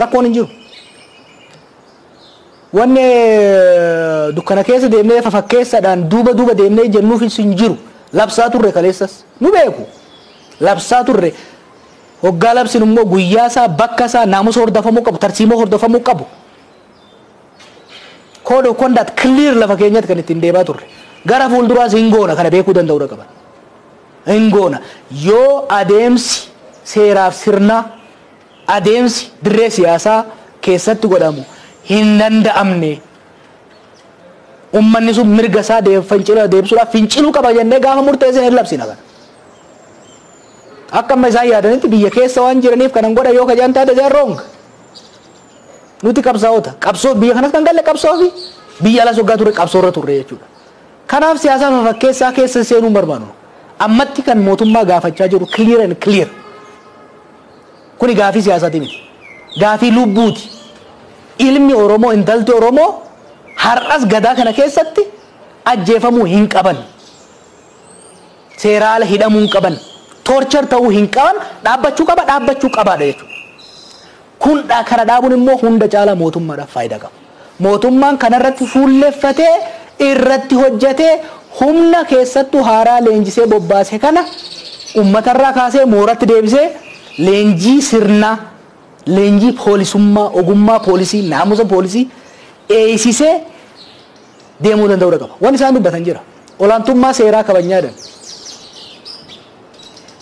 rakkoon hin jiru. Wanni dukkana keessa deemnee fakkeessaadhaan duuba deemnee jennuuf hin jiru. Labsaa turre kaleessas nu beeku. Labsaa turre hoggaa labsin immoo guyyaa isaa bakka isaa naamusa hordofamuu qabu, tarsiimoo hordofamuu qabu. Code of conduct clear lafa keenyatti kan ittiin deemaa turre. Gara fuulduraas hin goona kana beekuu danda'uu qaban. Hin goona yoo adeemsi seeraaf sirna adeemsi dirree siyaasaa keessatti godhamu hin danda'amne ummanni sun mirga isaa deebisuudhaaf finciluu qaba jennee gaafa murteessine hin labsina kana. Akka amma isaan yaadanitti biyya keessa waan jiraniif kanan godha yoo kajaan taate isaan wrong. Nuti qabsaa'ota qabsoo biyya kanas kan galle qabsoo fi biyya alas waggaa turre qabsoorra turre jechuudha. Kanaaf siyaasaa fakkeessaa keessa seenuu barbaadu. Ammatti kan mootummaa gaafachaa jiru clear and clear. Kuni gaafii siyaasaati miti. Gaafii lubbuuti. Ilmi Oromoo intalti Oromoo har'as gadaa kana keessatti ajjeefamuu hin qaban. Seeraan ala hidhamuu hin qaban. Torture ta'uu hin qaban. Dhaabbachuu qabaadha jechuudha. Kun kana dhaabuun immoo hunda caalaa mootummaadhaaf faayidaa qaba. Mootummaan kanarratti fuulleeffatee irratti hojjetee humna keessattuu haaraa leenjisee bobbaase kana uummatarraa kaasee mooratti deebisee leenjii sirnaa, leenjii poolisummaa, ogummaa poolisii, naamusa poolisii eeysisee deemuu danda'uu qaba. Waan isaan dubbatan jira. Olaantummaa seeraa kabajnyaadhaan.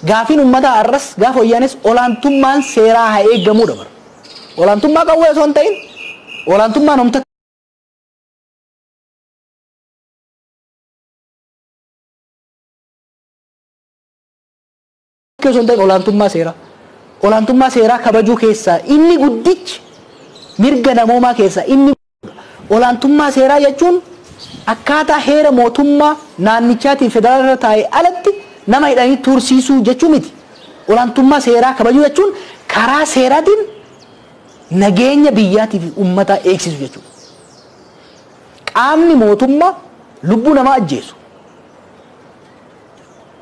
Gaafiin uummataa har'as gaafa wayyaanes olaantummaan seeraa haa eeggamuu dabara. Olaantummaa qawwee osoo hin ta'in olaantummaan humna olaantummaa seeraa kabajuu keessaa inni guddichi mirga namoomaa keessaa inni olaantummaa seeraa jechuun akkaataa heera mootummaa naannichaatiin federaalaa taa'ee alatti nama hidhanii tursiisuu jechuu miti. Olaantummaa seeraa kabajuu jechuun karaa seeraatiin nageenya biyyaatii fi uummataa eegsisu jechuudha. Qaamni mootummaa lubbuu namaa ajjeesu,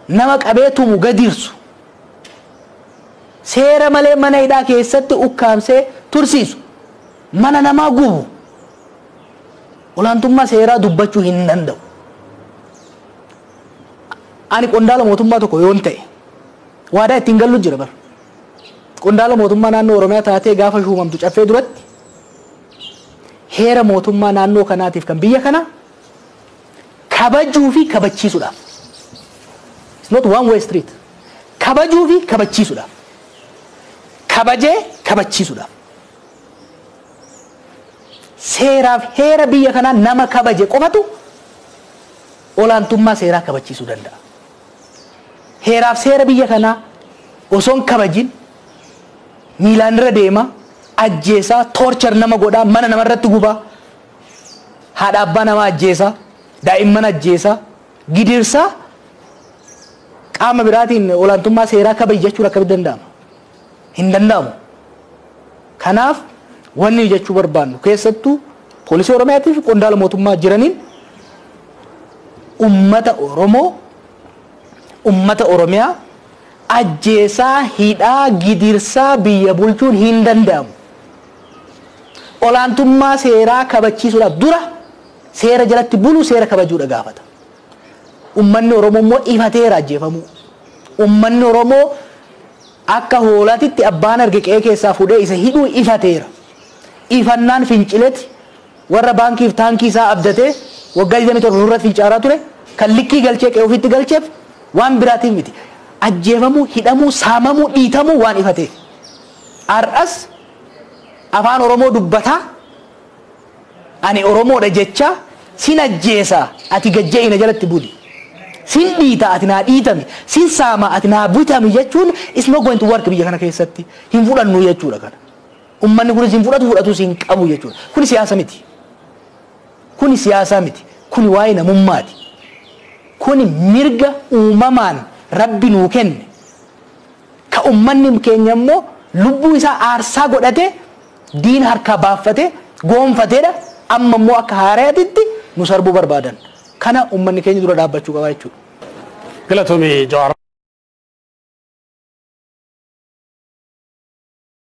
nama qabee tumu gadiirsu, seera malee mana hidhaa keessatti ukkaamsee tursiisu, mana namaa gubu, olaantummaa seeraa dubbachuu hin danda'u. Ani qondaala mootummaa tokko yoon ta'e waadaa ittiin gallu jira bara. Qondaala mootummaa naannoo Oromiyaa taatee gaafa shuumamtu caffee duratti heera mootummaa naannoo kanaatiif kan biyya kana kabajuu fi kabachiisuudhaaf. It's not one way street. Kabajuu fi kabachiisuudhaaf. Kabajee kabachiisuudhaaf. Seeraaf heera biyya kanaa nama kabaje qofatu olaantummaa seeraa kabachiisuu danda'a. Heeraaf seera biyya kanaa osoon kabajin miilaan irra deema ajjeesaa torture nama godhaa mana namarratti gubaa haadha abbaa nama ajjeesaa daa'imman ajjeesaa gidirsaa qaama biraatiin olaantummaa seeraa kabaji jechuun akkamitti danda'ama? Hin danda'amu. Kanaaf wanni jechuu barbaannu keessattuu poolisii Oromiyaatii fi qondaala mootummaa jiraniin ummata Oromiyaa ajjeesaa hidhaa gidirsaa biyya bulchuun hin danda'amu. Olaantummaa seeraa kabachiisuudhaaf dura seera jalatti bulu seera kabajuudha gaafata. Ummanni Oromoo immoo ifateera ajjeefamuu. Ummanni Oromoo akka hoolaatitti abbaan arge qe'ee keessaa fuudhee isa hidhuu ifateera. Ifannaan fincileeti warra baankiif taankii isaa abdatee waggaa 27 nurratti fincaaraa ture kan likkii galchee qe'ee ofiitti galcheef waan biraatiin miti. Ajjeefamuu, hidhamuu, saamamuu, dhiitamuu waan ifateef. Har'as afaan Oromoo dubbataa ani Oromoodha jecha sin ajjeesaa ati gajja'ina jalatti buli. Sin dhiita ati naa dhiitami, sin saama ati naa butami jechuun is not going to work biyya kana keessatti. Hin fudhannu jechuudha kana. Ummanni kunis hin fudhatu hin qabu jechuudha. Kuni siyaasa miti. Kuni siyaasa miti. Kuni waa'ee namummaati. Kuni mirga uumamaan Rabbi nuu kenne. Ka ummanni keenya immoo lubbuu isaa aarsaa godhate diin harkaa baafate goonfateedha. Amma immoo akka haaraatitti nu sarbuu barbaadan. Kana ummanni keenya dura dhaabbachuu qaba jechuudha. Galatoomii Jawaar.